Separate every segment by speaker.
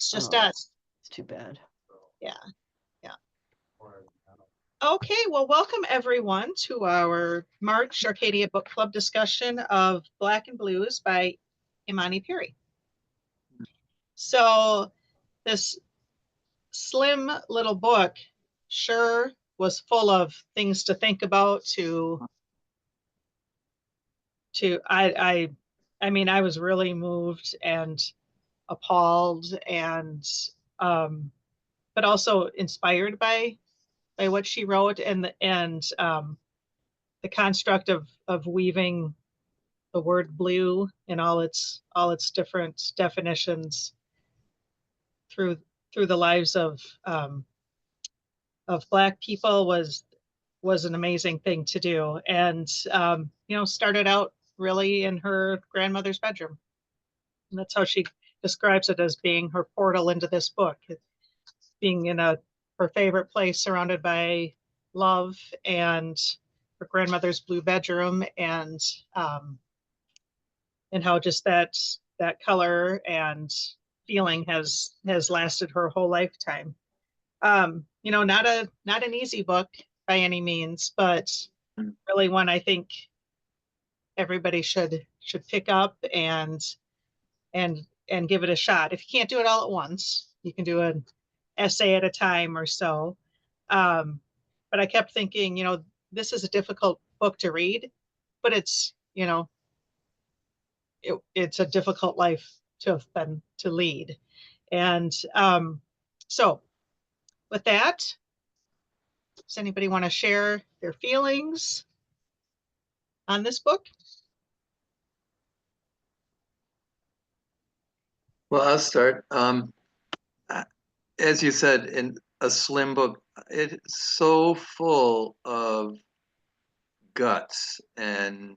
Speaker 1: It's just
Speaker 2: Oh,
Speaker 1: us.
Speaker 2: it's too bad.
Speaker 1: Yeah. Yeah. Okay, well, welcome everyone to our March Arcadia Book Club discussion of Black and Blues by Imani Piri. So this slim little book sure was full of things to think about. I mean, I was really moved and appalled and but also inspired by what she wrote, and the construct of weaving the word blue and all its different definitions through the lives of Black people was an amazing thing to do. And started out really in her grandmother's bedroom. And that's how she describes it, as being her portal into this book, being in her favorite place, surrounded by love, and her grandmother's blue bedroom, and how just that color and feeling has lasted her whole lifetime. Not an easy book by any means, but really one I think everybody should pick up and give it a shot. If you can't do it all at once, you can do an essay at a time or so. But I kept thinking, this is a difficult book to read, but it's a difficult life to lead. And so with that, does anybody want to share their feelings on this book?
Speaker 3: Well, I'll start. As you said, in a slim book, it's so full of guts and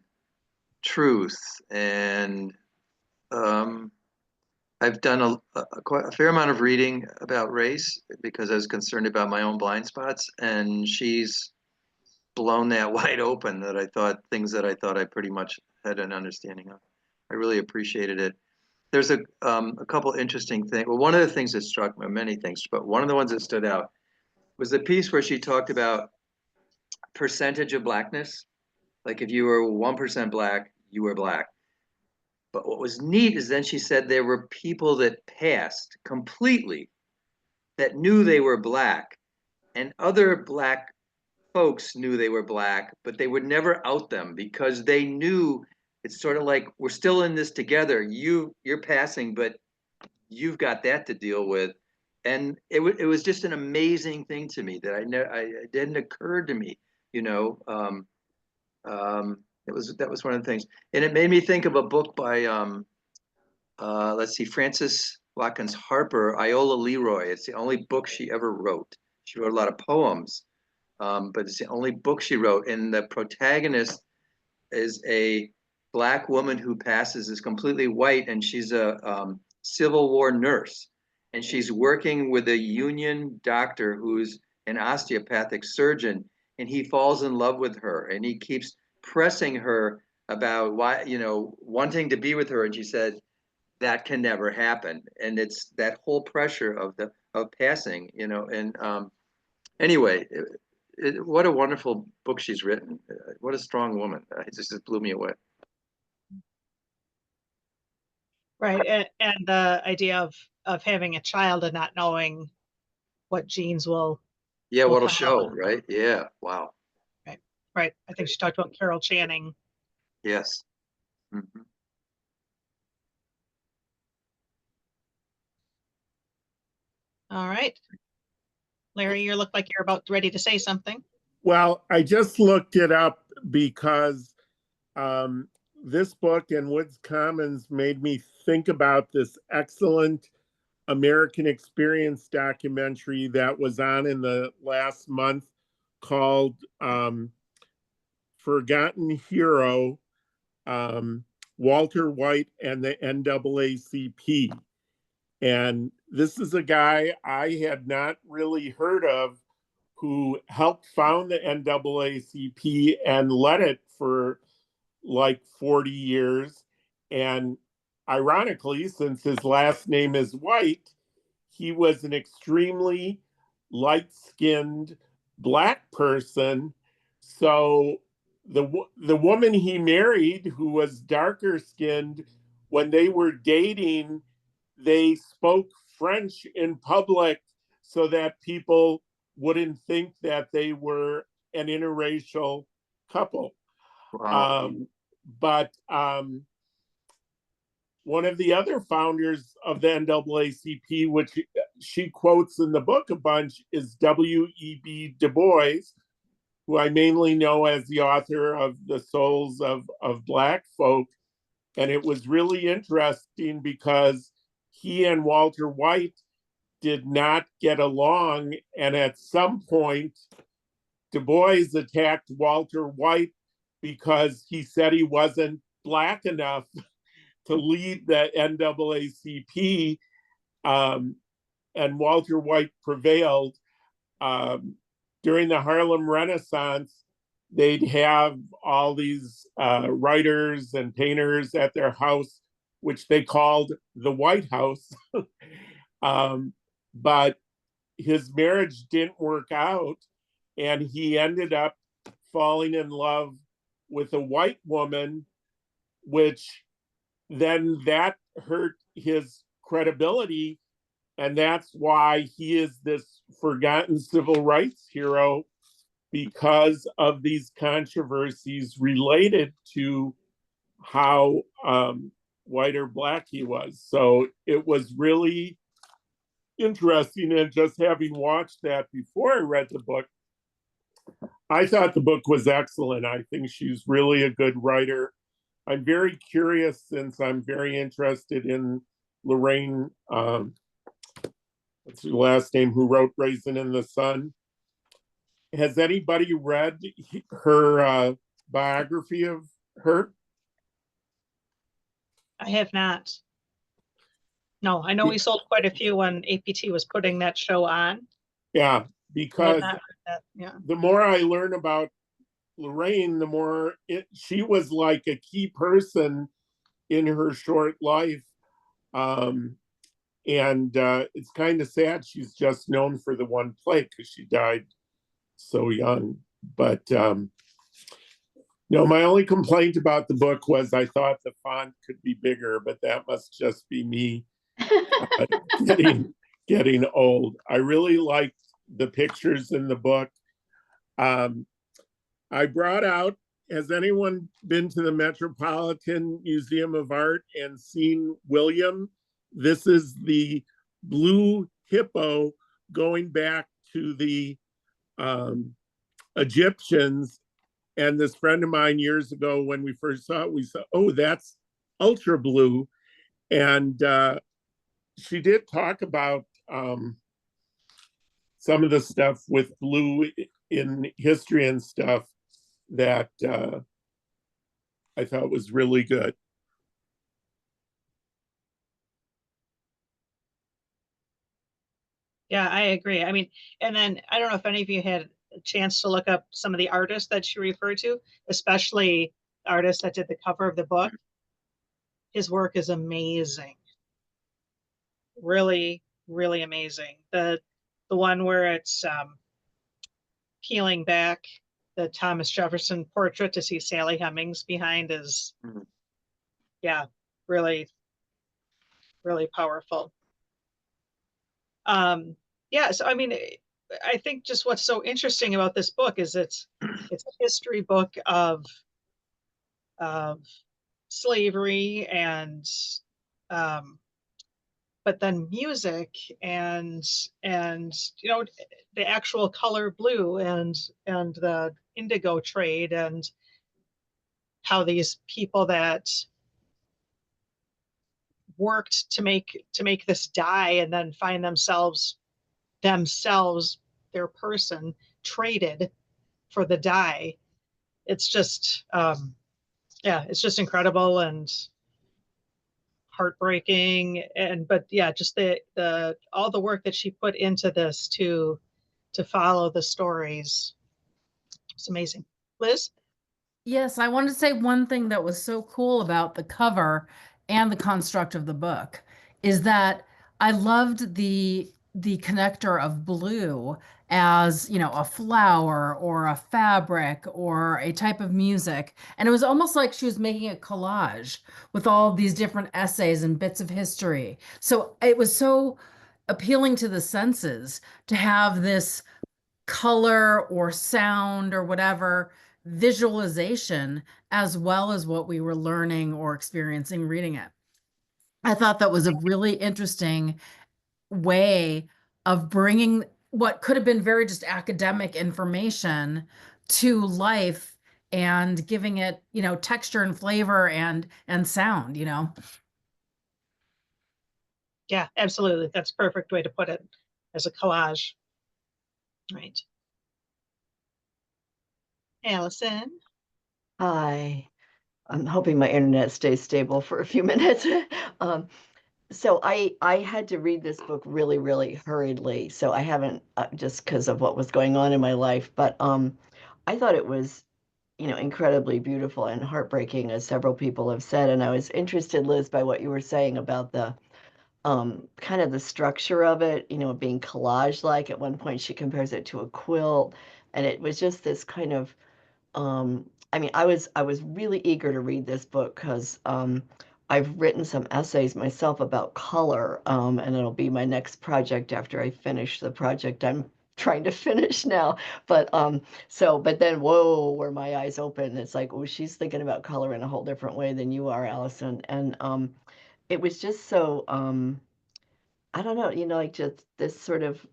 Speaker 3: truth, and I've done quite a fair amount of reading about race because I was concerned about my own blind spots, and she's blown that wide open. Things that I thought I pretty much had an understanding of. I really appreciated it. There's a couple interesting things. Well, one of the things that struck me, many things, but one of the ones that stood out was the piece where she talked about percentage of Blackness. Like if you were 1% Black, you were Black. But what was neat is then she said there were people that passed completely that knew they were Black, and other Black folks knew they were Black, but they would never out them because they knew it's sort of like, we're still in this together. You're passing, but you've got that to deal with. And it was just an amazing thing to me that it didn't occur to me, that was one of the things. And it made me think of a book by, let's see, Frances Watkins Harper, Iola Leroy. It's the only book she ever wrote. She wrote a lot of poems, but it's the only book she wrote. And the protagonist is a Black woman who passes as completely white, and she's a Civil War nurse. And she's working with a Union doctor who's an osteopathic surgeon, and he falls in love with her, and he keeps pressing her about why, wanting to be with her. And she said, that can never happen. And it's that whole pressure of passing, and anyway, what a wonderful book she's written. What a strong woman. It just blew me away.
Speaker 1: Right. And the idea of having a child and not knowing what genes will.
Speaker 3: Yeah, what'll show, right? Yeah. Wow.
Speaker 1: Right. Right. I think she talked about Carol Channing.
Speaker 3: Yes. Mm-hmm.
Speaker 1: All right. Larry, you look like you're about ready to say something.
Speaker 4: Well, I just looked it up because this book and Woods Commons made me think about this excellent American Experience documentary that was on in the last month called Forgotten Hero, Walter White and the NAACP. And this is a guy I had not really heard of, who helped found the NAACP and led it for like 40 years. And ironically, since his last name is White, he was an extremely light-skinned Black person. So the woman he married, who was darker skinned, when they were dating, they spoke French in public so that people wouldn't think that they were an interracial couple.
Speaker 3: Wow.
Speaker 4: But one of the other founders of the NAACP, which she quotes in the book a bunch, is W.E.B. Du Bois, who I mainly know as the author of The Souls of Black Folk. And it was really interesting because he and Walter White did not get along. And at some point, Du Bois attacked Walter White because he said he wasn't Black enough to lead the NAACP, and Walter White prevailed. During the Harlem Renaissance, they'd have all these writers and painters at their house, which they called the White House. But his marriage didn't work out, and he ended up falling in love with a white woman, which then that hurt his credibility. And that's why he is this forgotten civil rights hero, because of these controversies related to how white or Black he was. So it was really interesting. And just having watched that before I read the book, I thought the book was excellent. I think she's really a good writer. I'm very curious, since I'm very interested in Lorraine, what's her last name, who wrote Raisin in the Sun. Has anybody read her biography of her?
Speaker 1: I have not. No, I know we sold quite a few when APT was putting that show on.
Speaker 4: Yeah,
Speaker 1: I have
Speaker 4: because
Speaker 1: not read that. Yeah.
Speaker 4: the more I learn about Lorraine, the more she was like a key person in her short life. And it's kind of sad she's just known for the one play, because she died so young. But no, my only complaint about the book was I thought the font could be bigger, but that must just be me getting old. I really liked the pictures in the book. I brought out, has anyone been to the Metropolitan Museum of Art and seen William? This is the blue hippo going back to the Egyptians. And this friend of mine years ago, when we first saw it, we said, oh, that's ultra blue. And she did talk about some of the stuff with blue in history and stuff that I thought was really good.
Speaker 1: Yeah, I agree. I mean, and then I don't know if any of you had a chance to look up some of the artists that she referred to, especially the artist that did the cover of the book. His work is amazing. Really, really amazing. The one where it's peeling back the Thomas Jefferson portrait to see Sally Hemings behind is, yeah, really, really powerful. Yeah, so I mean, I think just what's so interesting about this book is it's a history book of slavery and but then music and you know, the actual color blue and the indigo trade, and how these people that worked to make this dye and then find themselves their person traded for the dye. It's just yeah, it's just incredible and heartbreaking. And but yeah, just the all the work that she put into this to follow the stories. It's amazing. Liz?
Speaker 2: Yes, I wanted to say one thing that was so cool about the cover and the construct of the book is that I loved the connector of blue as, a flower or a fabric or a type of music. And it was almost like she was making a collage with all these different essays and bits of history. So it was so appealing to the senses to have this color or sound or whatever visualization as well as what we were learning or experiencing reading it. I thought that was a really interesting way of bringing what could have been very just academic information to life and giving it, texture and flavor and sound.
Speaker 1: Yeah, absolutely. That's a perfect way to put it, as a collage. Right. Allison.
Speaker 5: Hi. I'm hoping my internet stays stable for a few minutes. Um, so I had to read this book really, really hurriedly. So I haven't just because of what was going on in my life, but I thought it was, incredibly beautiful and heartbreaking, as several people have said. And I was interested, Liz, by what you were saying about the kind of the structure of it, being collage-like. At one point, she compares it to a quilt, and it was just this kind of I mean, I was really eager to read this book because I've written some essays myself about color, and it'll be my next project after I finish the project I'm trying to finish now. But then whoa, were my eyes open. It's like, oh, she's thinking about color in a whole different way than you are, Allison. And it was just so I don't know, like just this sort of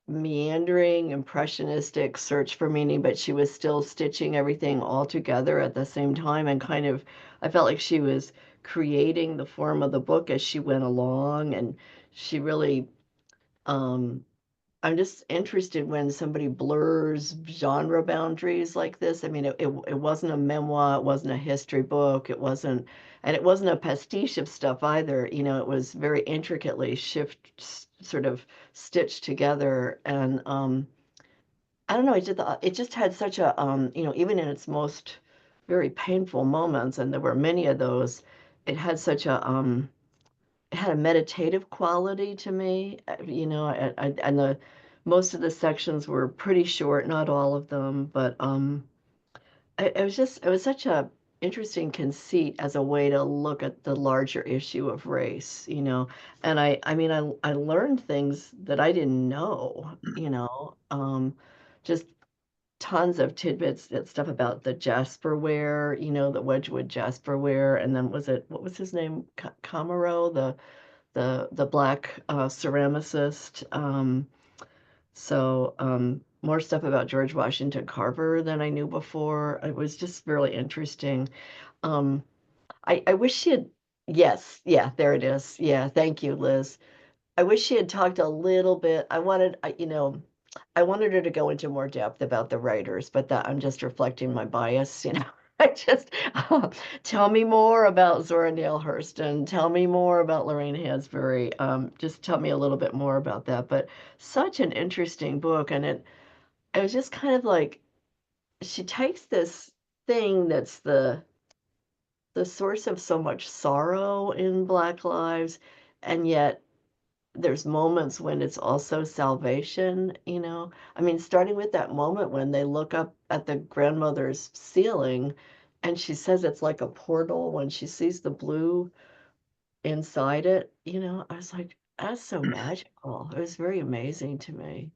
Speaker 5: meandering, impressionistic search for meaning, but she was still stitching everything all together at the same time. And kind of, I felt like she was creating the form of the book as she went along. And she really, um, I'm just interested when somebody blurs genre boundaries like this. I mean, it wasn't a memoir, it wasn't a history book, and it wasn't a pastiche of stuff either. It was very intricately sort of stitched together. And I don't know, it just had such a, even in its most very painful moments, and there were many of those, it had such a, it had a meditative quality to me, and the most of the sections were pretty short, not all of them, but it was such a interesting conceit as a way to look at the larger issue of race. And I mean, I learned things that I didn't know, just tons of tidbits, that stuff about the jasperware, the Wedgwood jasperware, and then what was his name? Camaro, the black ceramicist. More stuff about George Washington Carver than I knew before. It was just really interesting. Um, I wish she had, yes, yeah, there it is. Yeah, thank you, Liz. I wish she had talked a little bit. I wanted her to go into more depth about the writers, but that I'm just reflecting my bias. I just tell me more about Zora Neale Hurston. Tell me more about Lorraine Hansberry. Just tell me a little bit more about that. But such an interesting book, and it was just kind of like she takes this thing that's the source of so much sorrow in Black lives, and yet there's moments when it's also salvation. I mean, starting with that moment when they look up at the grandmother's ceiling and she says it's like a portal when she sees the blue inside it. I was like, that's so magical. It was very amazing to me.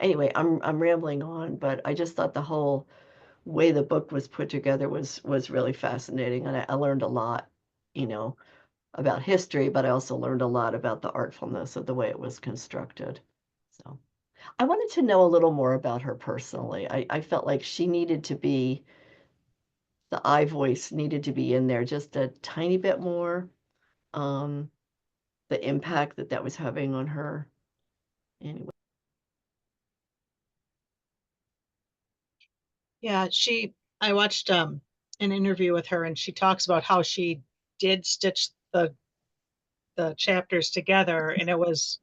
Speaker 5: Anyway, I'm rambling on, but I just thought the whole way the book was put together was really fascinating, and I learned a lot, you know, about history, but I also learned a lot about the artfulness of the way it was constructed. So I wanted to know a little more about her personally. I felt like she needed to be, the I voice needed to be in there just a tiny bit more. Um, the impact that was having on her. Anyway.
Speaker 1: Yeah, I watched an interview with her, and she talks about how she did stitch the chapters together, and it was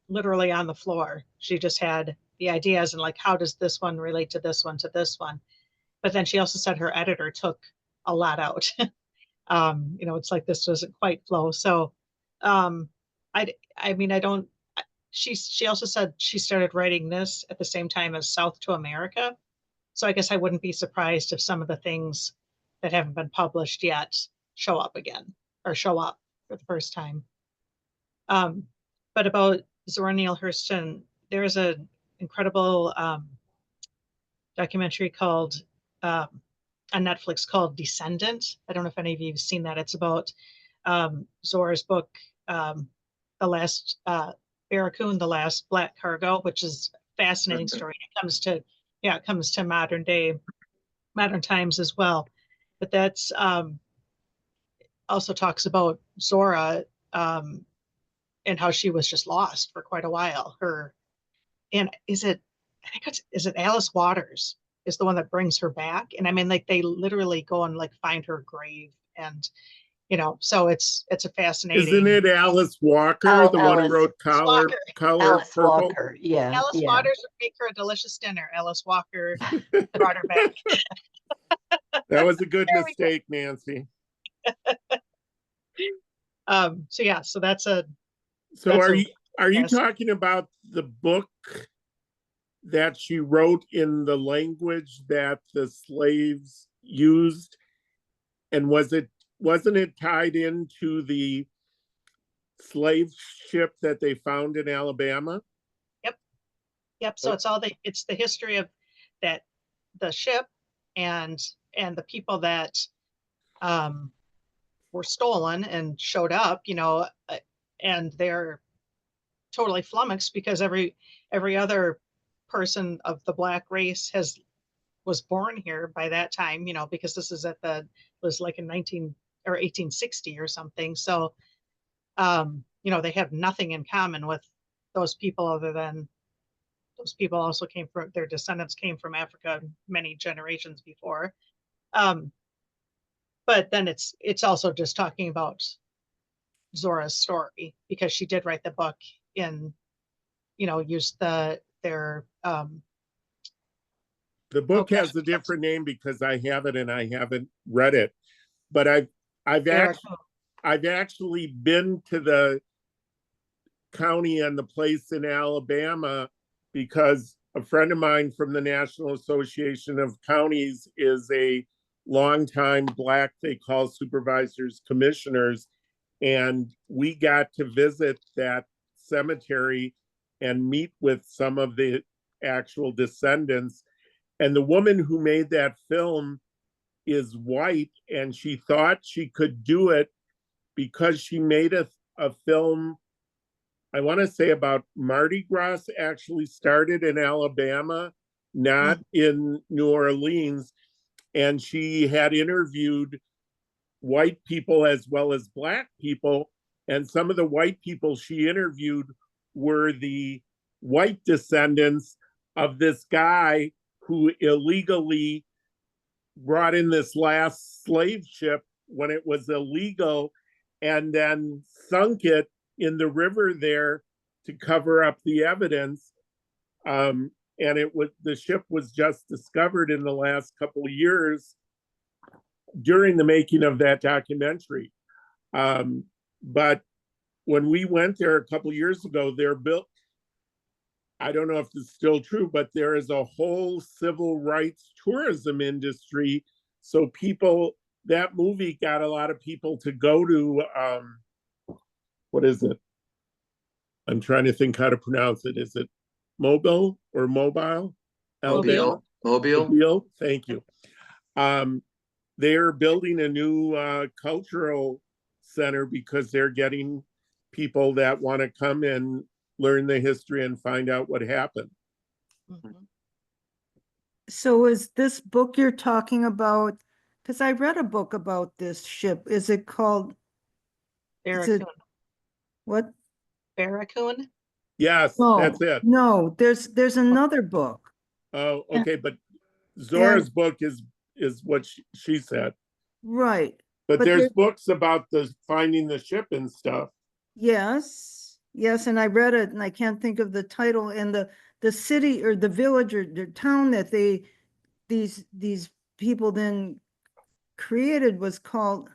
Speaker 1: literally on the floor. She just had the ideas and like, how does this one relate to this one, to this one? But then she also said her editor took a lot out. It's like this doesn't quite flow. So um I mean, I don't, she also said she started writing this at the same time as South to America. So I guess I wouldn't be surprised if some of the things that haven't been published yet show up again or show up for the first time. But about Zora Neale Hurston, there's an incredible documentary called um, on Netflix called Descendant. I don't know if any of you have seen that. It's about Zora's book, The Last Barracoon, The Last Black Cargo, which is a fascinating story. It comes to, yeah, it comes to modern times as well. But that's also talks about Zora and how she was just lost for quite a while. And I think is it Alice Waters is the one that brings her back. And I mean, like they literally go and like find her grave and, so it's a fascinating.
Speaker 4: Isn't it Alice Walker, the one who wrote Color
Speaker 5: Alice
Speaker 4: Purple?
Speaker 5: Walker, yeah.
Speaker 1: Alice
Speaker 5: yeah.
Speaker 1: Waters would make her a delicious dinner. Alice Walker brought her back.
Speaker 4: That was a good mistake, Nancy.
Speaker 1: So yeah, so that's
Speaker 4: So
Speaker 1: that's
Speaker 4: are you talking about the book that she wrote in the language that the slaves used? And wasn't it tied into the slave ship that they found in Alabama?
Speaker 1: Yep. So it's the history of that, the ship and the people that were stolen and showed up, and they're totally flummoxed because every other person of the black race was born here by that time, because this is was like in 19 or 1860 or something. So, they have nothing in common with those people other than those people also their descendants came from Africa many generations before. But then it's also just talking about Zora's story because she did write the book in, used their
Speaker 4: The book has a different name because I have it and I haven't read it, but I've actually been to the county and the place in Alabama because a friend of mine from the National Association of Counties is a longtime Black, they call supervisors, commissioners, and we got to visit that cemetery and meet with some of the actual descendants. And the woman who made that film is white, and she thought she could do it because she made a film, I want to say about Mardi Gras actually started in Alabama, not in New Orleans. And she had interviewed white people as well as Black people. And some of the white people she interviewed were the white descendants of this guy who illegally brought in this last slave ship when it was illegal and then sunk it in the river there to cover up the evidence. And the ship was just discovered in the last couple of years during the making of that documentary. But when we went there a couple of years ago, they're built, I don't know if it's still true, but there is a whole civil rights tourism industry. So that movie got a lot of people to go to, what is it? I'm trying to think how to pronounce it. Is it Mobile or Mobile?
Speaker 3: Mobile.
Speaker 4: Thank you. They're building a new cultural center because they're getting people that want to come and learn the history and find out what happened.
Speaker 1: Mm-hmm.
Speaker 6: So is this book you're talking about? Because I read a book about this ship. Is it called?
Speaker 1: Barracoon.
Speaker 6: What?
Speaker 1: Barracoon?
Speaker 4: Yes,
Speaker 6: No,
Speaker 4: that's it.
Speaker 6: No, there's another book.
Speaker 4: Oh, okay, but Zora's book is what she said.
Speaker 6: Right.
Speaker 4: But there's books about finding the ship and stuff.
Speaker 6: Yes, and I read it and I can't think of the title, and the city or the village or the town that these people then created was called,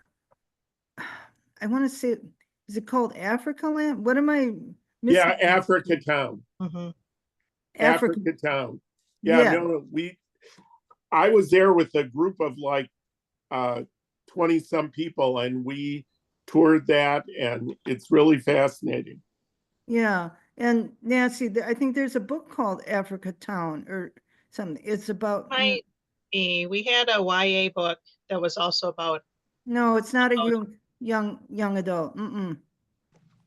Speaker 6: I want to say, is it called Africa Land? What am I
Speaker 4: Yeah,
Speaker 6: missing?
Speaker 4: Africa Town.
Speaker 1: Mhm.
Speaker 6: Africa,
Speaker 4: Africa Town. Yeah,
Speaker 6: yeah,
Speaker 4: no, I was there with a group of like 20 some people, and we toured that, and it's really fascinating.
Speaker 6: yeah. And Nancy, I think there's a book called Africa Town or something. It's about,
Speaker 1: Might be. We had a YA book that was also about.
Speaker 6: no, it's not a
Speaker 1: Oh.
Speaker 6: young adult.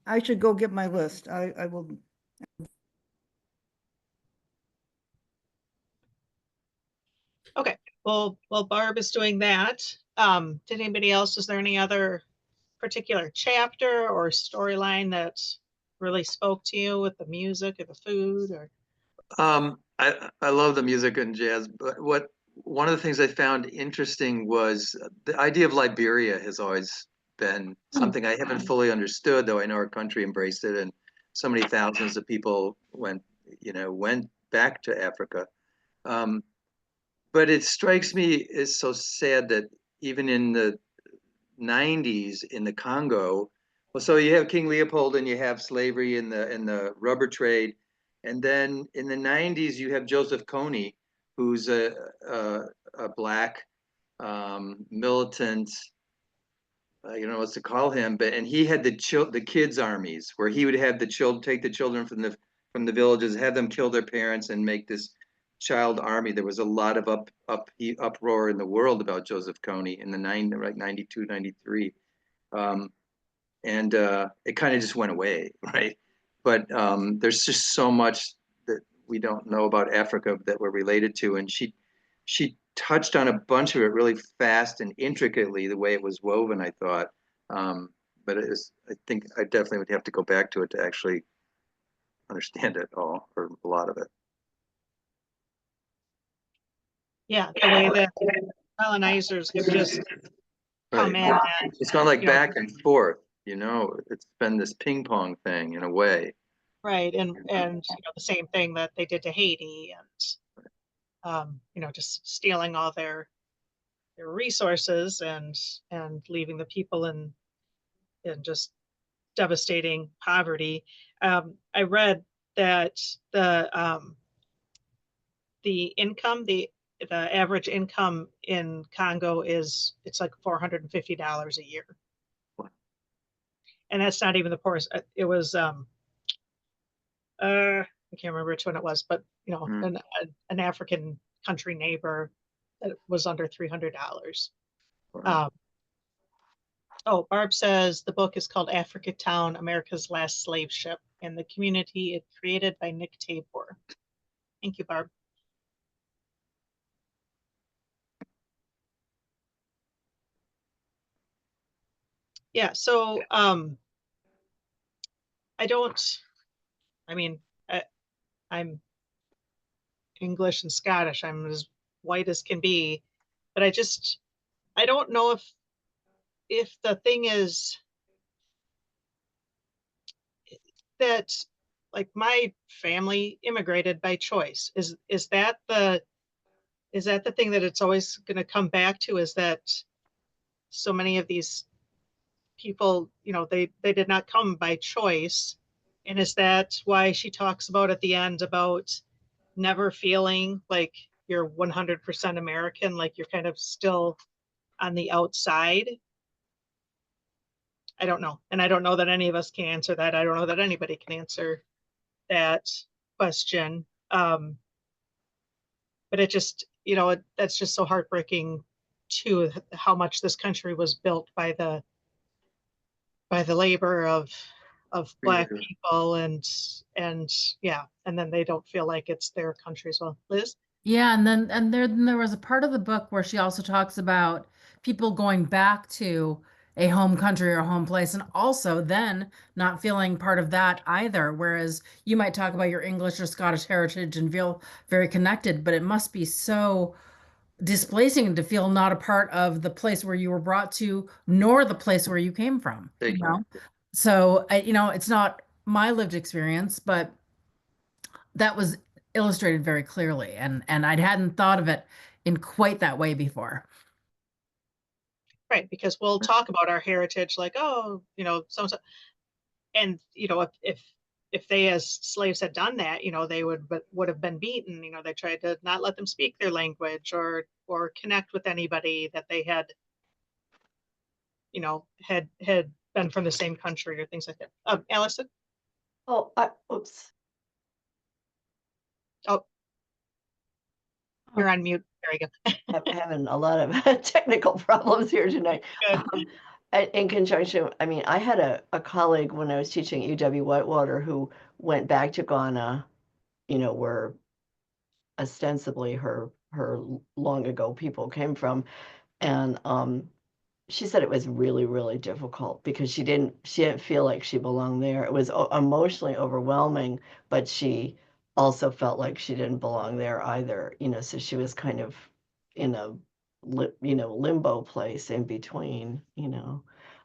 Speaker 6: I should go get my list. I will.
Speaker 1: Okay, well, Barb is doing that. Did anybody else? Is there any other particular chapter or storyline that really spoke to you with the music or the food or?
Speaker 3: I love the music and jazz, but one of the things I found interesting was the idea of Liberia has always been something I haven't fully understood, though I know our country embraced it, and so many thousands of people went back to Africa. But it strikes me as so sad that even in the 90s in the Congo, well, so you have King Leopold and you have slavery in the rubber trade, and then in the 90s you have Joseph Kony, who's a black militant. I don't know what to call him, and he had the kids armies where he would have the children take the children from the villages, have them kill their parents, and make this child army. There was a lot of uproar in the world about Joseph Kony in the 92, 93. And it kind of just went away, right? But there's just so much that we don't know about Africa that we're related to, and she touched on a bunch of it really fast and intricately, the way it was woven, I thought. But I think I definitely would have to go back to it to actually understand it all, or a lot of it.
Speaker 1: Yeah, the way that colonizers could just come
Speaker 3: Right.
Speaker 1: in and,
Speaker 3: It's gone like
Speaker 1: you know,
Speaker 3: back and forth, it's been this ping pong thing in a way.
Speaker 1: right, and the same thing that they did to Haiti and just stealing all their resources and leaving the people in just devastating poverty. I read that the income, the average income in Congo it's like $450 a year. And that's not even the poorest. It was I can't remember which one it was, but an African country neighbor that was under $300.
Speaker 3: Wow.
Speaker 1: Oh, Barb says the book is called Africa Town, America's Last Slave Ship, and the community it created by Nick Tabor. Thank you, Barb. Yeah, so I'm English and Scottish. I'm as white as can be, but I don't know if the thing is that like my family immigrated by choice. Is that the thing that it's always going to come back to, is that so many of these people, they did not come by choice. And is that why she talks about at the end about never feeling like you're 100% American, like you're kind of still on the outside? I don't know. And I don't know that any of us can answer that. I don't know that anybody can answer that question. But it just, that's just so heartbreaking too, how much this country was built by the labor of Black people and yeah, and then they don't feel like it's their country as well. Liz?
Speaker 2: Yeah, and there was a part of the book where she also talks about people going back to a home country or home place and also then not feeling part of that either. Whereas you might talk about your English or Scottish heritage and feel very connected, but it must be so displacing to feel not a part of the place where you were brought to, nor the place where you came from, you know? So, it's not my lived experience, but that was illustrated very clearly, and I hadn't thought of it in quite that way before.
Speaker 1: Right, because we'll talk about our heritage like, oh, so and if they as slaves had done that, they would have been beaten. They tried to not let them speak their language or connect with anybody that they had had been from the same country or things like that. Allison?
Speaker 5: Oh, oops.
Speaker 1: Oh, you're on mute. There you go.
Speaker 5: I'm having a lot of technical problems here tonight.
Speaker 1: Good.
Speaker 5: In conjunction, I mean, I had a colleague when I was teaching at UW-Whitewater who went back to Ghana, where ostensibly her long ago people came from. And she said it was really, really difficult because she didn't feel like she belonged there. It was emotionally overwhelming, but she also felt like she didn't belong there either, so she was kind of in a limbo place in between.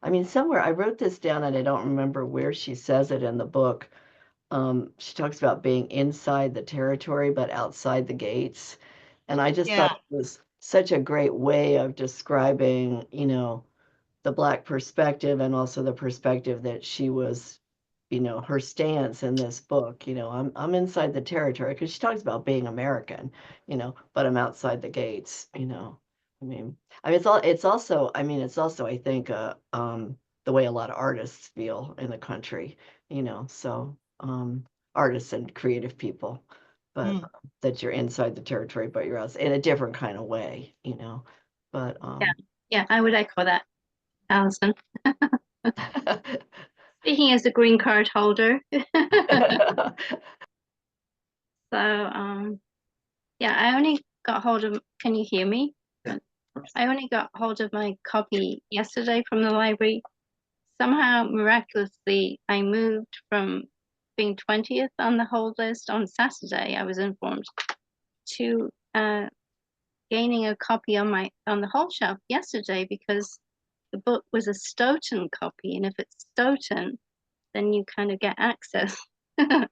Speaker 5: I mean, somewhere I wrote this down and I don't remember where she says it in the book. She talks about being inside the territory but outside the gates, and I just thought it was such a great way of describing, the Black perspective and also the perspective that she was, her stance in this book. I'm inside the territory because she talks about being American, but I'm outside the gates. It's also, I think, the way a lot of artists feel in the country, so artists and creative people, but that you're inside the territory, but you're outside in a different kind of way, but
Speaker 7: yeah, I would echo that, Allison. Speaking as a green card holder. So, yeah, I only got hold of, can you hear me? I only got hold of my copy yesterday from the library. Somehow, miraculously, I moved from being 20th on the hold list on Saturday, I was informed, to gaining a copy on the whole shelf yesterday because the book was a Stoughton copy, and if it's Stoughton, then you kind of get access. So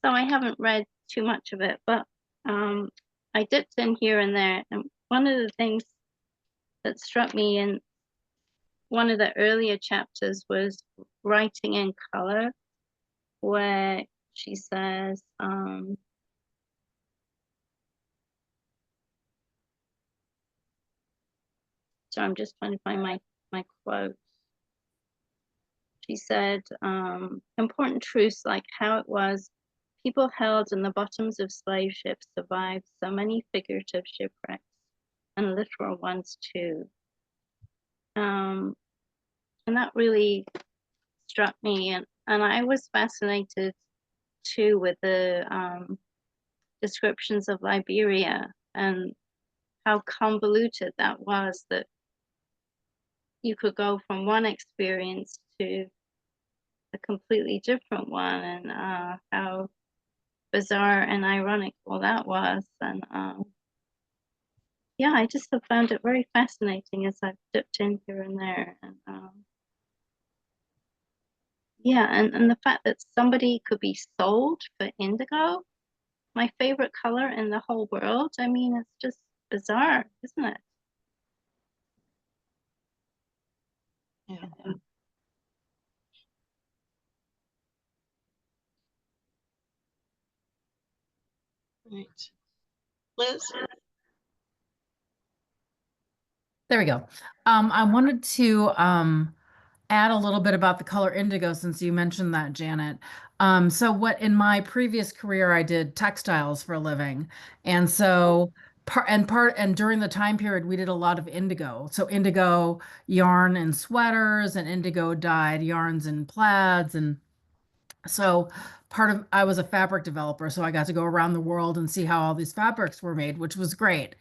Speaker 7: I haven't read too much of it, but I dipped in here and there, and one of the things that struck me in one of the earlier chapters was writing in color, where she says, so I'm just trying to find my quote. She said, important truths like how it was people held in the bottoms of slave ships survived so many figurative shipwrecks and literal ones too. And that really struck me, and I was fascinated too with the descriptions of Liberia and how convoluted that was, that you could go from one experience to a completely different one, and how bizarre and ironic all that was. And yeah, I just have found it very fascinating as I've dipped in here and there. And yeah, and the fact that somebody could be sold for indigo, my favorite color in the whole world. I mean, it's just bizarre, isn't it?
Speaker 1: Yeah. Right. Liz?
Speaker 2: There we go. I wanted to add a little bit about the color indigo since you mentioned that, Janet. So what in my previous career I did textiles for a living. And so and during the time period we did a lot of indigo. So indigo yarn and sweaters and indigo dyed yarns and plaids. And so I was a fabric developer, so I got to go around the world and see how all these fabrics were made, which was great.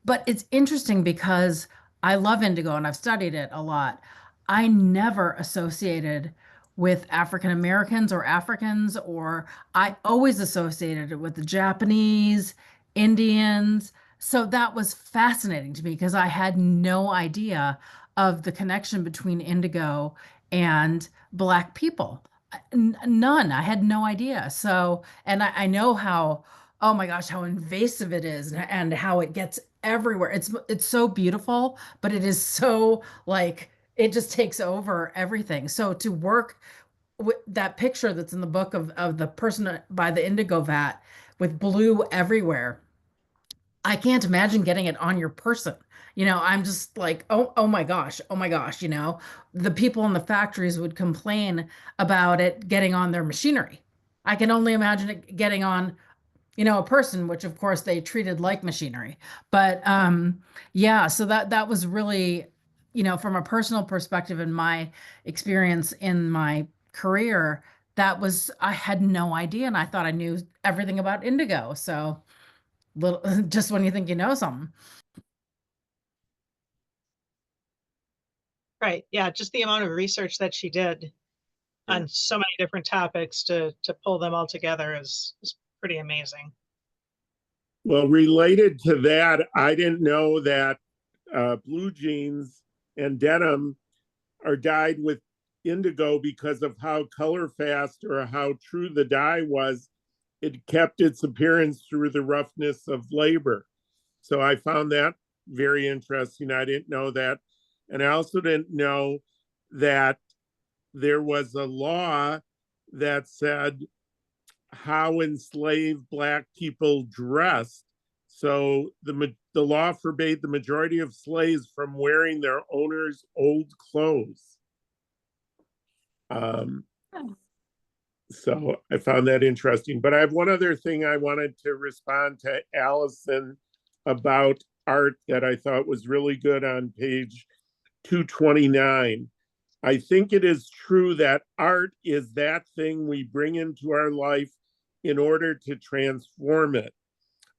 Speaker 2: But it's interesting because I love indigo and I've studied it a lot. I never associated with African Americans or Africans, or I always associated it with the Japanese, Indians. So that was fascinating to me because I had no idea of the connection between indigo and Black people. None. I had no idea. So, and I know how, oh my gosh, how invasive it is and how it gets everywhere. It's so beautiful, but it is so like it just takes over everything. So to work that picture that's in the book of the person by the indigo vat with blue everywhere. I can't imagine getting it on your person. I'm just like, oh my gosh, oh my gosh, the people in the factories would complain about it getting on their machinery. I can only imagine it getting on, a person, which of course they treated like machinery. But yeah, so that was really, from a personal perspective and my experience in my career, I had no idea, and I thought I knew everything about indigo. So little, just when you think you know something.
Speaker 1: Right. Yeah. Just the amount of research that she did on so many different topics to pull them all together is pretty amazing.
Speaker 4: Well, related to that, I didn't know that blue jeans and denim are dyed with indigo because of how color fast or how true the dye was. It kept its appearance through the roughness of labor. So I found that very interesting. I didn't know that. And I also didn't know that there was a law that said how enslaved Black people dressed. So the law forbade the majority of slaves from wearing their owners' old clothes. So I found that interesting. But I have one other thing I wanted to respond to Allison about art that I thought was really good on page 229. I think it is true that art is that thing we bring into our life in order to transform it.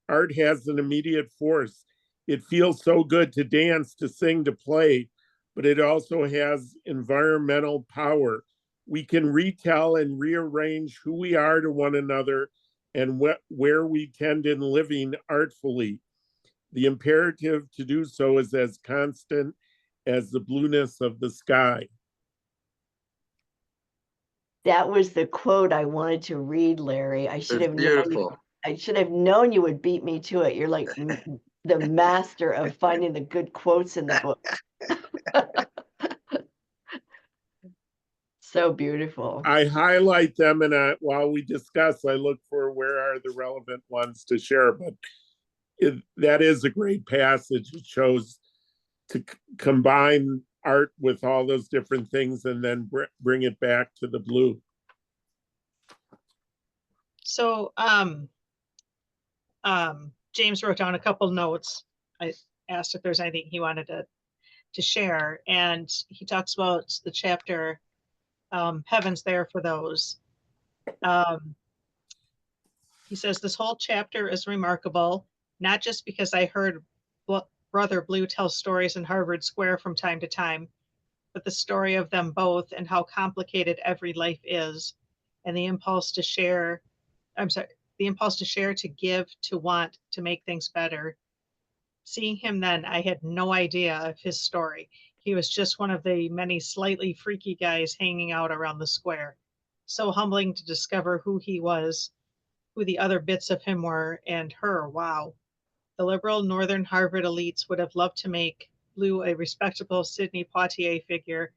Speaker 4: Art has an immediate force. It feels so good to dance, to sing, to play, but it also has environmental power. We can retell and rearrange who we are to one another and where we tend in living artfully. The imperative to do so is as constant as the blueness of the sky.
Speaker 5: That was the quote I wanted to read, Larry. I should have
Speaker 3: Beautiful.
Speaker 5: known you would beat me to it. You're like the master of finding the good quotes in the book. So beautiful.
Speaker 4: I highlight them, and while we discuss, I look for where are the relevant ones to share. But that is a great passage. It shows to combine art with all those different things and then bring it back to the blue.
Speaker 1: So James wrote down a couple notes. I asked if there's anything he wanted to share, and he talks about the chapter Heaven's There for Those. He says this whole chapter is remarkable, not just because I heard Brother Blue tell stories in Harvard Square from time to time, but the story of them both and how complicated every life is, and the impulse to share, to give, to want, to make things better. Seeing him then, I had no idea of his story. He was just one of the many slightly freaky guys hanging out around the square. So humbling to discover who he was, who the other bits of him were, and her, wow. The liberal Northern Harvard elites would have loved to make Blue a respectable Sidney Poitier figure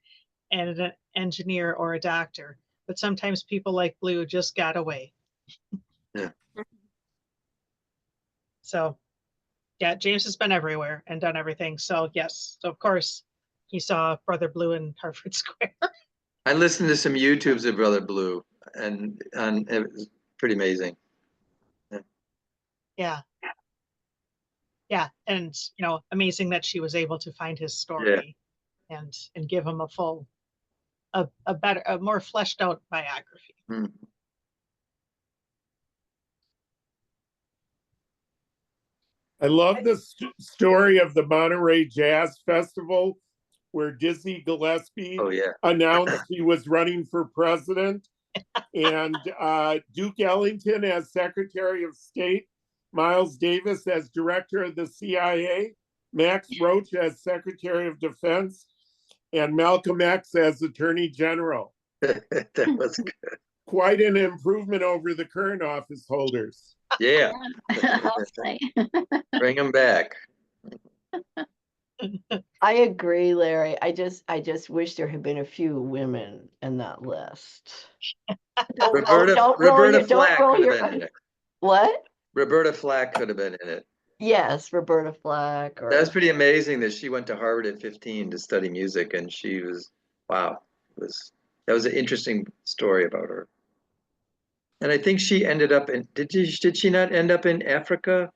Speaker 1: and an engineer or a doctor, but sometimes people like Blue just got away.
Speaker 3: Yeah.
Speaker 1: So, yeah, James has been everywhere and done everything. So, yes. So, of course, he saw Brother Blue in Harvard Square.
Speaker 3: I listened to some YouTubes of Brother Blue, and it was pretty amazing.
Speaker 1: Yeah. Yeah. And, amazing that she was able to find his story and give him a better, a more fleshed out biography.
Speaker 3: Mm.
Speaker 4: I love the story of the Monterey Jazz Festival, where Dizzy Gillespie announced he was running for president, and Duke Ellington as Secretary of State, Miles Davis as Director of the CIA, Max Roach as Secretary of Defense, and Malcolm X as Attorney General.
Speaker 3: That was good.
Speaker 4: Quite an improvement over the current office holders.
Speaker 3: Yeah.
Speaker 7: I'll say.
Speaker 3: Bring them back.
Speaker 5: I agree, Larry. I just wish there had been a few women in that list. Don't
Speaker 3: Roberta
Speaker 5: don't
Speaker 3: Flack
Speaker 5: roll
Speaker 3: could
Speaker 5: your
Speaker 3: have been in it.
Speaker 5: what?
Speaker 3: Roberta Flack could have been in it.
Speaker 5: Yes, Roberta Flack
Speaker 3: That's
Speaker 5: or
Speaker 3: pretty amazing that she went to Harvard at 15 to study music, and she was, wow, that was an interesting story about her. And I think she ended up in, did she not end up in Africa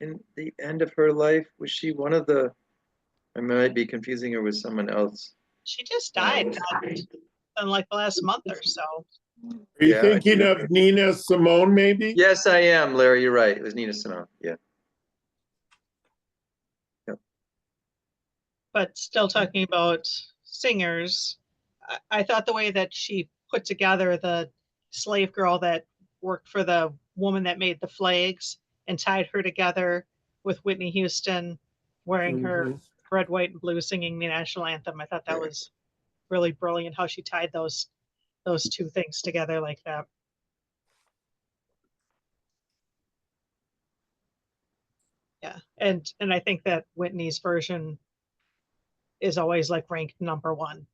Speaker 3: in the end of her life? Was she one of the, I might be confusing her with someone else.
Speaker 1: She just died in like the last month or so.
Speaker 4: Are you
Speaker 3: Yeah,
Speaker 4: thinking of Nina Simone, maybe?
Speaker 3: Yes, I am, Larry. You're right. It was Nina Simone. Yeah.
Speaker 1: But still talking about singers, I thought the way that she put together the slave girl that worked for the woman that made the flags and tied her together with Whitney Houston wearing her
Speaker 4: Mhm.
Speaker 1: red, white, and blue singing the national anthem. I thought that was really brilliant how she tied those two things together like that. Yeah. And I think that Whitney's version is always like ranked #1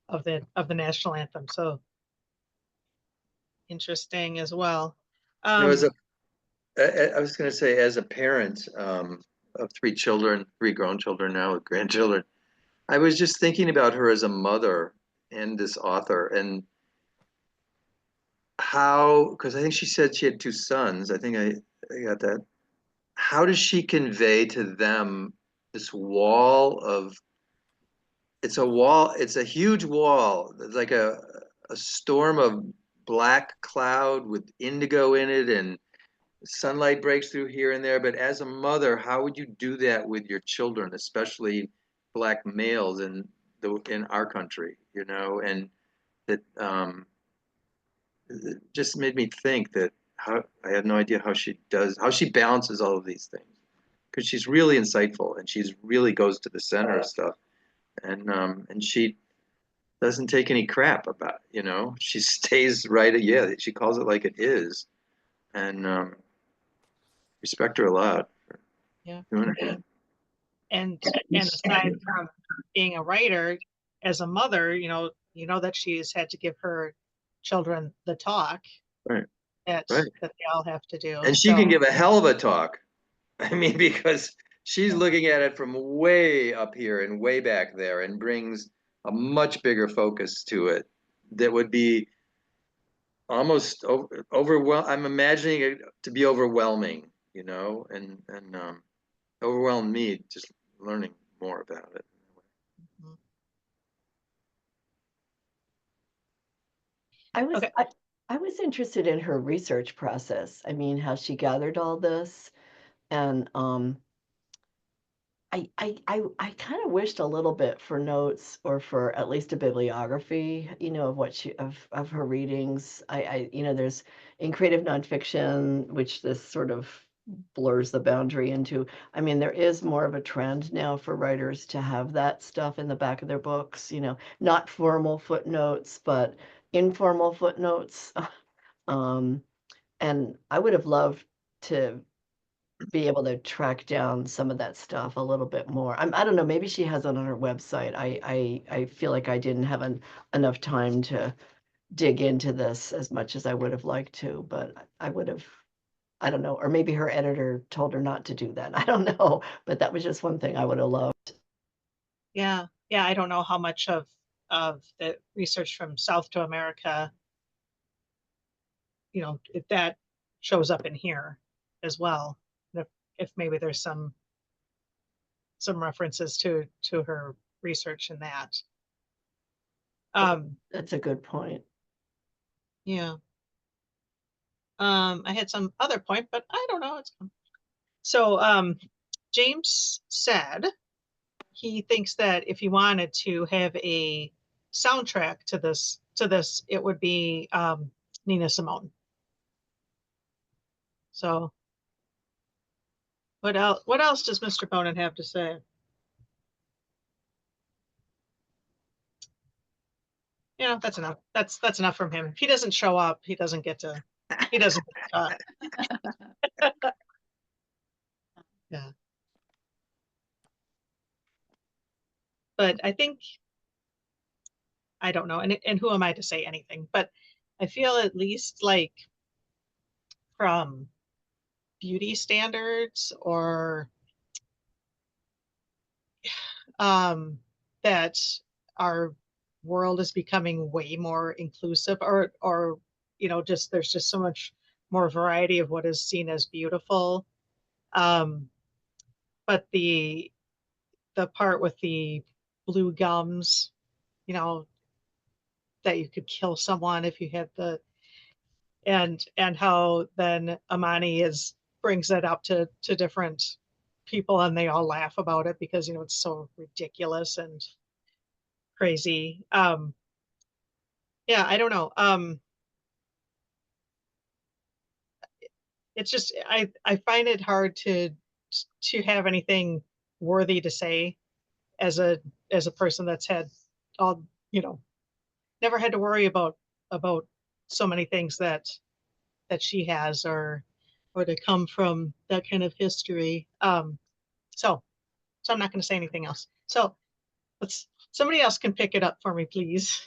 Speaker 1: of the national anthem. So interesting as well.
Speaker 3: You know, I was going to say, as a parent of 3 children, 3 grown children now with grandchildren, I was just thinking about her as a mother and this author, and how, because I think she said she had 2 sons. I think I got that. How does she convey to them this wall of, it's a wall, it's a huge wall. It's like a storm of black cloud with indigo in it, and sunlight breaks through here and there. But as a mother, how would you do that with your children, especially black males in our country, you know? And that it just made me think that how I had no idea how she balances all of these things, because she's really insightful and she's really goes to the center of stuff, and she doesn't take any crap about, you know, she stays right at, yeah, she calls it like it is, and respect her a lot for
Speaker 1: Yeah.
Speaker 3: doing it.
Speaker 1: And aside from being a writer, as a mother, you know that she's had to give her children the talk
Speaker 3: Right,
Speaker 1: that
Speaker 3: right.
Speaker 1: that they all have to do.
Speaker 3: And she can give a hell of a talk. I mean, because she's looking at it from way up here and way back there and brings a much bigger focus to it that would be almost overwhelm. I'm imagining it to be overwhelming, you know, and overwhelm me just learning more about it.
Speaker 1: Mhm.
Speaker 5: I was
Speaker 1: Okay.
Speaker 5: I was interested in her research process. I mean, how she gathered all this, and I kind of wished a little bit for notes or for at least a bibliography, of what of her readings. There's in creative nonfiction, which this sort of blurs the boundary into. I mean, there is more of a trend now for writers to have that stuff in the back of their books, not formal footnotes, but informal footnotes. And I would have loved to be able to track down some of that stuff a little bit more. I don't know, maybe she has it on her website. I feel like I didn't have enough time to dig into this as much as I would have liked to, but I would have, I don't know, or maybe her editor told her not to do that. I don't know, but that was just one thing I would have loved.
Speaker 1: Yeah. Yeah. I don't know how much of the research from South to America, if that shows up in here as well. If maybe there's some references to her research in that.
Speaker 5: That's a good point.
Speaker 1: Yeah. I had some other point, but I don't know. So James said he thinks that if he wanted to have a soundtrack to this, it would be Nina Simone. So what else does Mr. Bonin have to say? That's enough. That's enough from him. If he doesn't show up, he doesn't get to talk. Yeah. but I think, I don't know, and who am I to say anything? But I feel at least like from beauty standards or that our world is becoming way more inclusive, or just there's just so much more variety of what is seen as beautiful. But the part with the blue gums, you know, that you could kill someone if you had and how then Imani brings that up to different people and they all laugh about it because it's so ridiculous and crazy. Yeah, I don't know. It's just I find it hard to have anything worthy to say as a person that's had all never had to worry about so many things that she has or to come from that kind of history. So I'm not going to say anything else. So somebody else can pick it up for me, please.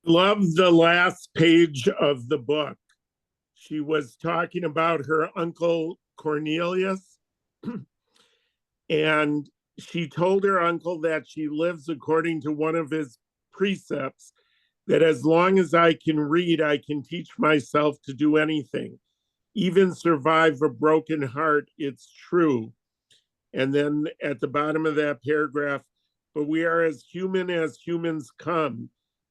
Speaker 4: Love the last page of the book. She was talking about her uncle Cornelius, and she told her uncle that she lives according to one of his precepts, that as long as I can read, I can teach myself to do anything, even survive a broken heart. It's true. And then at the bottom of that paragraph, but we are as humans come.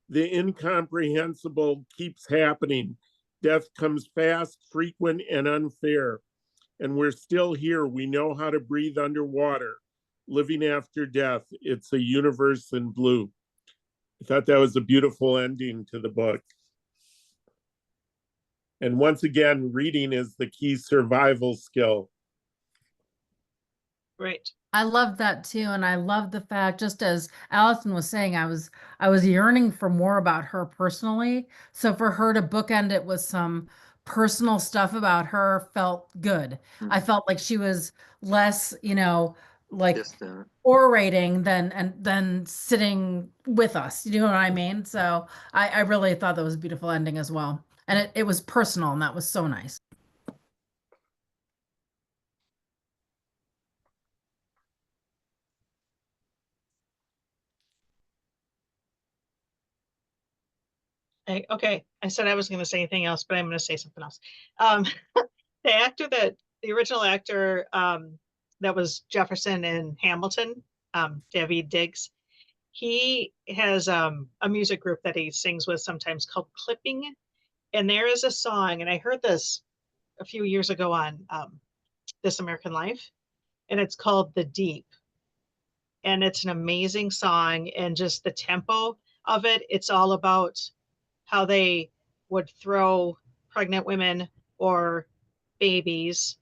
Speaker 4: The incomprehensible keeps happening. Death comes fast, frequent, and unfair. And we're still here. We know how to breathe underwater, living after death. It's a universe in blue. I thought that was a beautiful ending to the book. And once again, reading is the key survival skill.
Speaker 1: Great.
Speaker 2: I love that too, and I love the fact, just as Allison was saying, I was yearning for more about her personally. So for her to bookend it with some personal stuff about her felt good. I felt like she was less, like
Speaker 3: Distant.
Speaker 2: orating than sitting with us. You know what I mean? So I really thought that was a beautiful ending as well. And it was personal, and that was so nice.
Speaker 1: Okay, I said I was going to say anything else, but I'm going to say something else. The original actor that was Jefferson in Hamilton, David Diggs, he has a music group that he sings with sometimes called Clipping. And there is a song, and I heard this a few years ago on This American Life, and it's called The Deep. And it's an amazing song, and just the tempo of it, it's all about how they would throw pregnant women or babies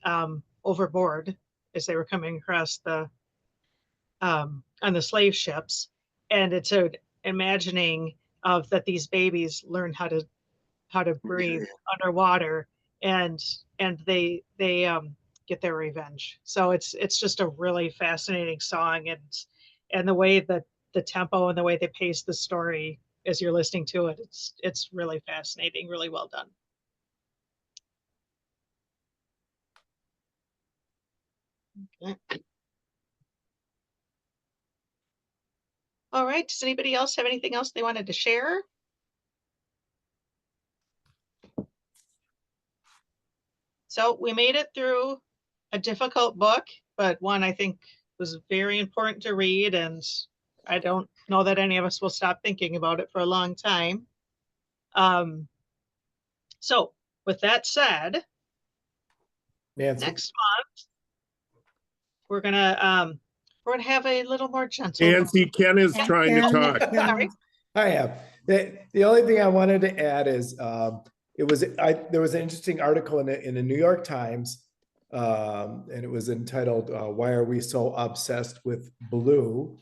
Speaker 1: overboard as they were coming across on the slave ships, and it's an imagining of that these babies learn how to breathe underwater, and they get their revenge. So it's just a really fascinating song, and the way that the tempo and the way they pace the story as you're listening to it, it's really fascinating, really well done. Okay. All right, does anybody else have anything else they wanted to share? So we made it through a difficult book, but one I think was very important to read, and I don't know that any of us will stop thinking about it for a long time. So with that said,
Speaker 8: Nancy.
Speaker 1: next month we're gonna have a little more gentle.
Speaker 4: Nancy, Ken is trying to talk.
Speaker 1: Sorry.
Speaker 8: I am. The only thing I wanted to add is there was an interesting article in the New York Times, and it was entitled "Why Are We So Obsessed with Blue?"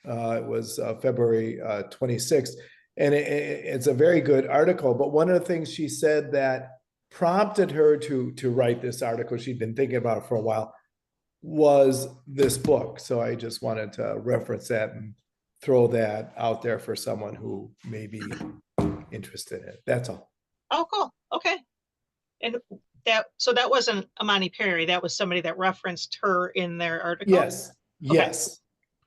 Speaker 8: It was February 26th, and it's a very good article. But one of the things she said that prompted her to write this article, she'd been thinking about it for a while, was this book. So I just wanted to reference that and throw that out there for someone who may be interested in it. That's all.
Speaker 1: Oh, cool. Okay. And so that wasn't Imani Perry. That was somebody that referenced her in their article.
Speaker 8: Yes, yes.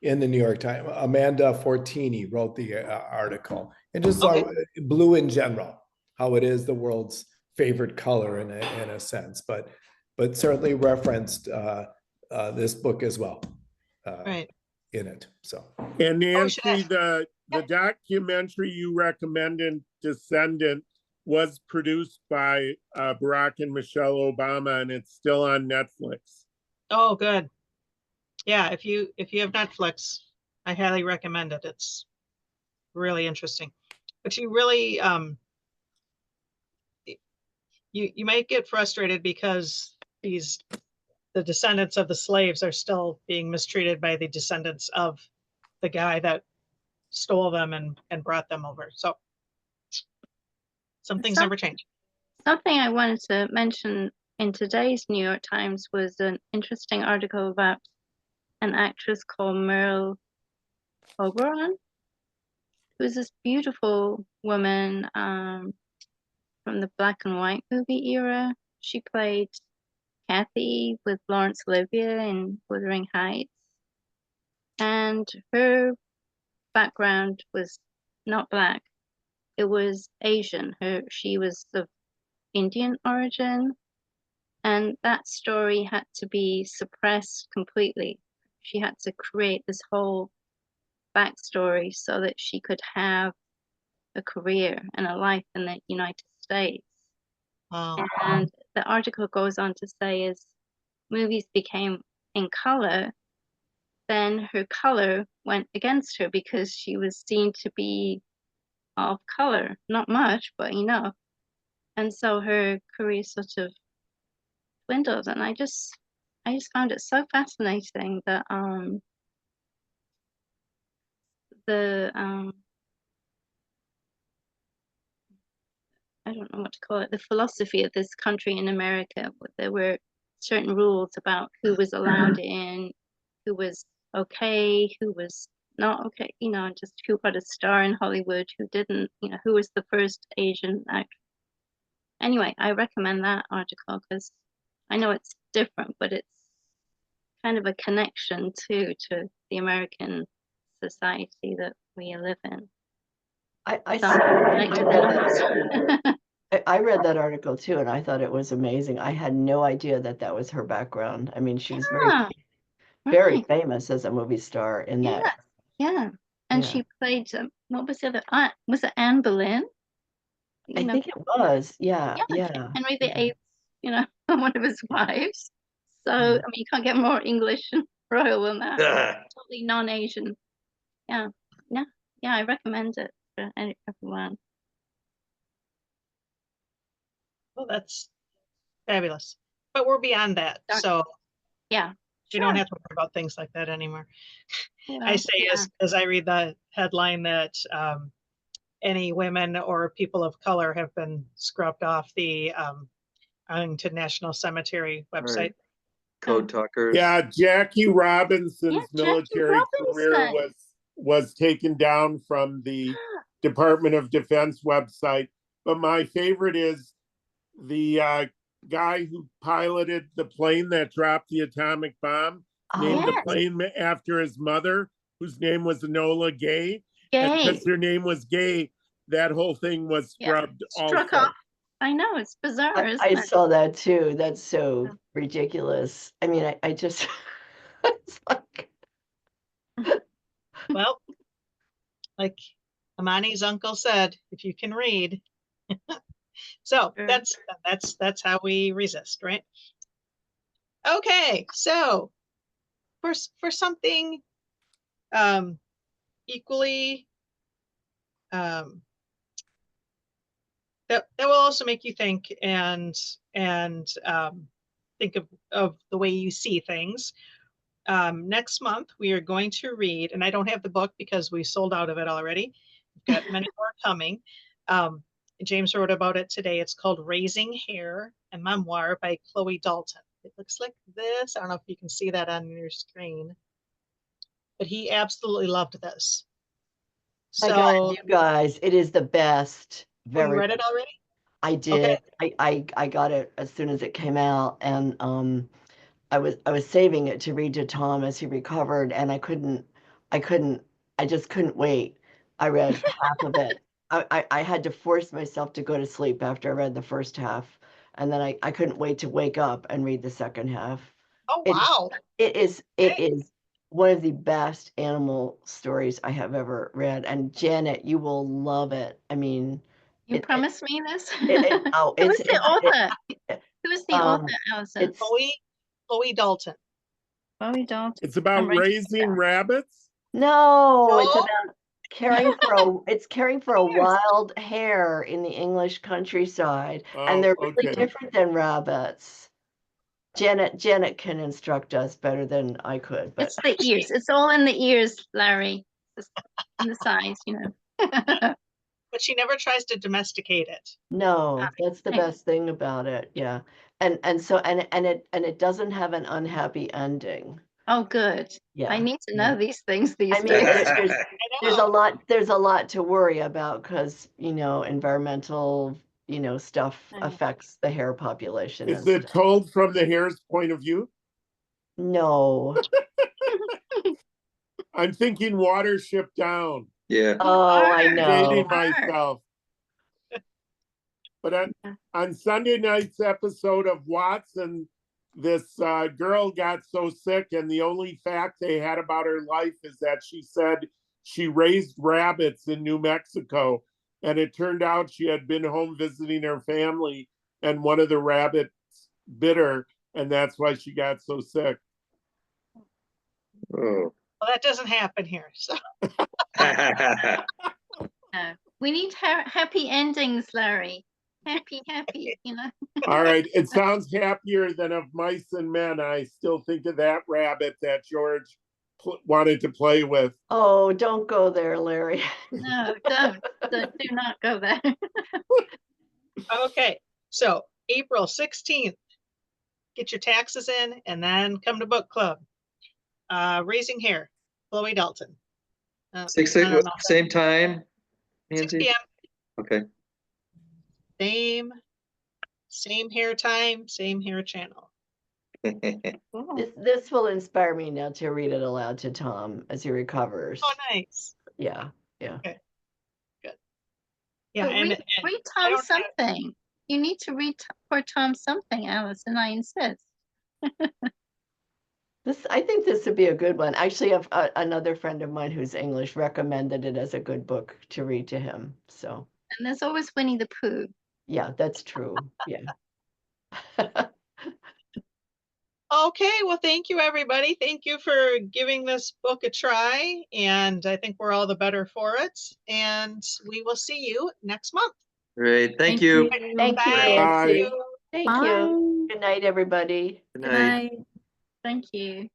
Speaker 8: In the New York Times, Amanda Fortini wrote the article, and just blue in general, how it is the world's favorite color in a sense, but certainly referenced this book as well,
Speaker 1: Right.
Speaker 8: in it. So,
Speaker 4: And Nancy,
Speaker 1: Oh,
Speaker 4: the documentary you recommended, Descendant, was produced by Barack and Michelle Obama, and it's still on Netflix.
Speaker 1: Oh, good. Yeah, if you have Netflix, I highly recommend it. It's really interesting. But you really you might get frustrated because the descendants of the slaves are still being mistreated by the descendants of the guy that stole them and brought them over. So some things never change.
Speaker 7: Something I wanted to mention in today's New York Times was an interesting article about an actress called Meryl Oberon, who's this beautiful woman from the black and white movie era. She played Kathy with Laurence Olivier in Wuthering Heights. And her background was not black. It was Asian. She was of Indian origin. And that story had to be suppressed completely. She had to create this whole backstory so that she could have a career and a life in the United States.
Speaker 1: Wow.
Speaker 7: And the article goes on to say as movies became in color, then her color went against her because she was seen to be of color, not much, but enough. And so her career sort of dwindled. And I just found it so fascinating that I don't know what to call it, the philosophy of this country in America. There were certain rules about who was allowed in, who was okay, who was not okay, just who got a star in Hollywood, who didn't, who was the first Asian actor. Anyway, I recommend that article because I know it's different, but it's kind of a connection too to the American society that we live in.
Speaker 5: I
Speaker 7: So,
Speaker 5: I read that article too, and I thought it was amazing. I had no idea that was her background. I mean, she was very
Speaker 7: right.
Speaker 5: famous as a movie star in that.
Speaker 7: Yeah. And
Speaker 5: Yeah.
Speaker 7: she played, what was the other? Was it Anne Boleyn?
Speaker 5: I think it was. Yeah.
Speaker 7: Henry VIII, one of his wives. So, I mean, you can't get more English and royal than that. Totally non-Asian. Yeah. I recommend it for everyone.
Speaker 1: Well, that's fabulous. But we're beyond that. So
Speaker 7: yeah,
Speaker 1: we don't have to worry about things like that anymore.
Speaker 7: Well,
Speaker 1: I say as I read the headline that any women or people of color have been scrubbed off the Arlington National Cemetery website.
Speaker 3: Right. Code talkers.
Speaker 4: Yeah, Jackie Robinson's military career was taken down from the Department of Defense website. But my favorite is the guy who piloted the plane that dropped the atomic bomb, named the plane after his mother, whose name was Enola Gay. And because her name was Gay, that whole thing was scrubbed
Speaker 7: Struck off. I know, it's bizarre.
Speaker 5: I saw that too. That's so ridiculous. I mean, I just it's like
Speaker 1: well, like Imani's uncle said, if you can read. So that's how we resist, right? Okay, so for something equally that will also make you think and think of the way you see things. Next month we are going to read, and I don't have the book because we sold out of it already. We've got many more coming. James wrote about it today. It's called Raising Hair, a memoir by Chloe Dalton. It looks like this. I don't know if you can see that on your screen, but he absolutely loved this.
Speaker 5: My God,
Speaker 1: So,
Speaker 5: you guys, it is the best.
Speaker 1: oh, you
Speaker 5: Very
Speaker 1: read it already?
Speaker 5: I did. I got it as soon as it came out, and I was saving it to read to Tom as he recovered, and I just couldn't wait. I read half of it. I had to force myself to go to sleep after I read the first half, and then I couldn't wait to wake up and read the second half.
Speaker 1: Oh,
Speaker 5: It-
Speaker 1: wow.
Speaker 5: It is
Speaker 1: Okay.
Speaker 5: one of the best animal stories I have ever read, and Janet, you will love it. I mean,
Speaker 7: You
Speaker 5: it-
Speaker 7: promised me this?
Speaker 5: oh,
Speaker 7: Who is the author?
Speaker 5: it-
Speaker 7: Who is the author,
Speaker 5: um,
Speaker 7: Allison?
Speaker 5: it's
Speaker 1: Chloe Dalton.
Speaker 7: Chloe Dalton.
Speaker 4: It's about
Speaker 7: I'm writing it
Speaker 4: raising
Speaker 7: down.
Speaker 4: rabbits.
Speaker 5: No, it's
Speaker 1: No?
Speaker 5: about caring for a wild hare in the English countryside, and
Speaker 4: Oh,
Speaker 5: they're really
Speaker 4: okay.
Speaker 5: different than rabbits. Janet can instruct us better than I could, but
Speaker 7: It's the ears. It's all in the ears, Larry. It's in the size, you know.
Speaker 1: But she never tries to domesticate it.
Speaker 5: no, that's the
Speaker 7: Okay.
Speaker 5: best thing about it. Yeah. And it doesn't have an unhappy ending.
Speaker 7: Oh, good.
Speaker 5: Yeah.
Speaker 7: I need to
Speaker 5: yeah.
Speaker 7: know these things these
Speaker 5: I mean,
Speaker 7: days.
Speaker 1: I
Speaker 5: there's a lot to worry about because, environmental, stuff
Speaker 7: Right.
Speaker 5: affects the hare population
Speaker 4: Is
Speaker 5: and
Speaker 4: it
Speaker 5: stuff.
Speaker 4: told from the hare's point of view?
Speaker 5: No.
Speaker 4: I'm thinking Watership Down.
Speaker 3: Yeah.
Speaker 5: Oh, I know.
Speaker 4: Dating myself. But on Sunday night's episode of Watson, this girl got so sick, and the only fact they had about her life is that she said she raised rabbits in New Mexico. And it turned out she had been home visiting her family, and one of the rabbits bit her, and that's why she got so sick.
Speaker 3: Oh.
Speaker 1: Well, that doesn't happen here. So
Speaker 7: No. We need happy endings, Larry. Happy, you know.
Speaker 4: All right. It sounds happier than Of Mice and Men. I still think of that rabbit that George wanted to play with.
Speaker 5: Oh, don't go there, Larry.
Speaker 7: No, don't. Do not go there.
Speaker 1: okay. So April 16th, get your taxes in and then come to book club. Raising Hare, Chloe Dalton.
Speaker 3: 6
Speaker 1: I don't know.
Speaker 3: same time,
Speaker 1: 6
Speaker 3: Nancy?
Speaker 1: p.m.
Speaker 3: Okay.
Speaker 1: Same hair time, same hair channel.
Speaker 5: This will inspire me now to read it aloud to Tom as he recovers.
Speaker 1: Oh, nice.
Speaker 5: Yeah.
Speaker 1: Okay. Good. Yeah,
Speaker 7: But read
Speaker 1: I
Speaker 7: Tom
Speaker 1: don't have-
Speaker 7: something. You need to read for Tom something, Allison. I insist.
Speaker 5: I think this would be a good one. Actually, another friend of mine who's English recommended it as a good book to read to him. So,
Speaker 7: And there's always Winnie the Pooh.
Speaker 5: yeah, that's true. Yeah.
Speaker 1: Okay, well, thank you, everybody. Thank you for giving this book a try, and I think we're all the better for it. And we will see you next month.
Speaker 3: Great. Thank you.
Speaker 5: Thank you,
Speaker 1: Bye.
Speaker 5: Nancy.
Speaker 4: Bye.
Speaker 5: Thank you. Good night, everybody.
Speaker 3: Good
Speaker 2: Good
Speaker 3: night.
Speaker 2: night.
Speaker 7: Thank you.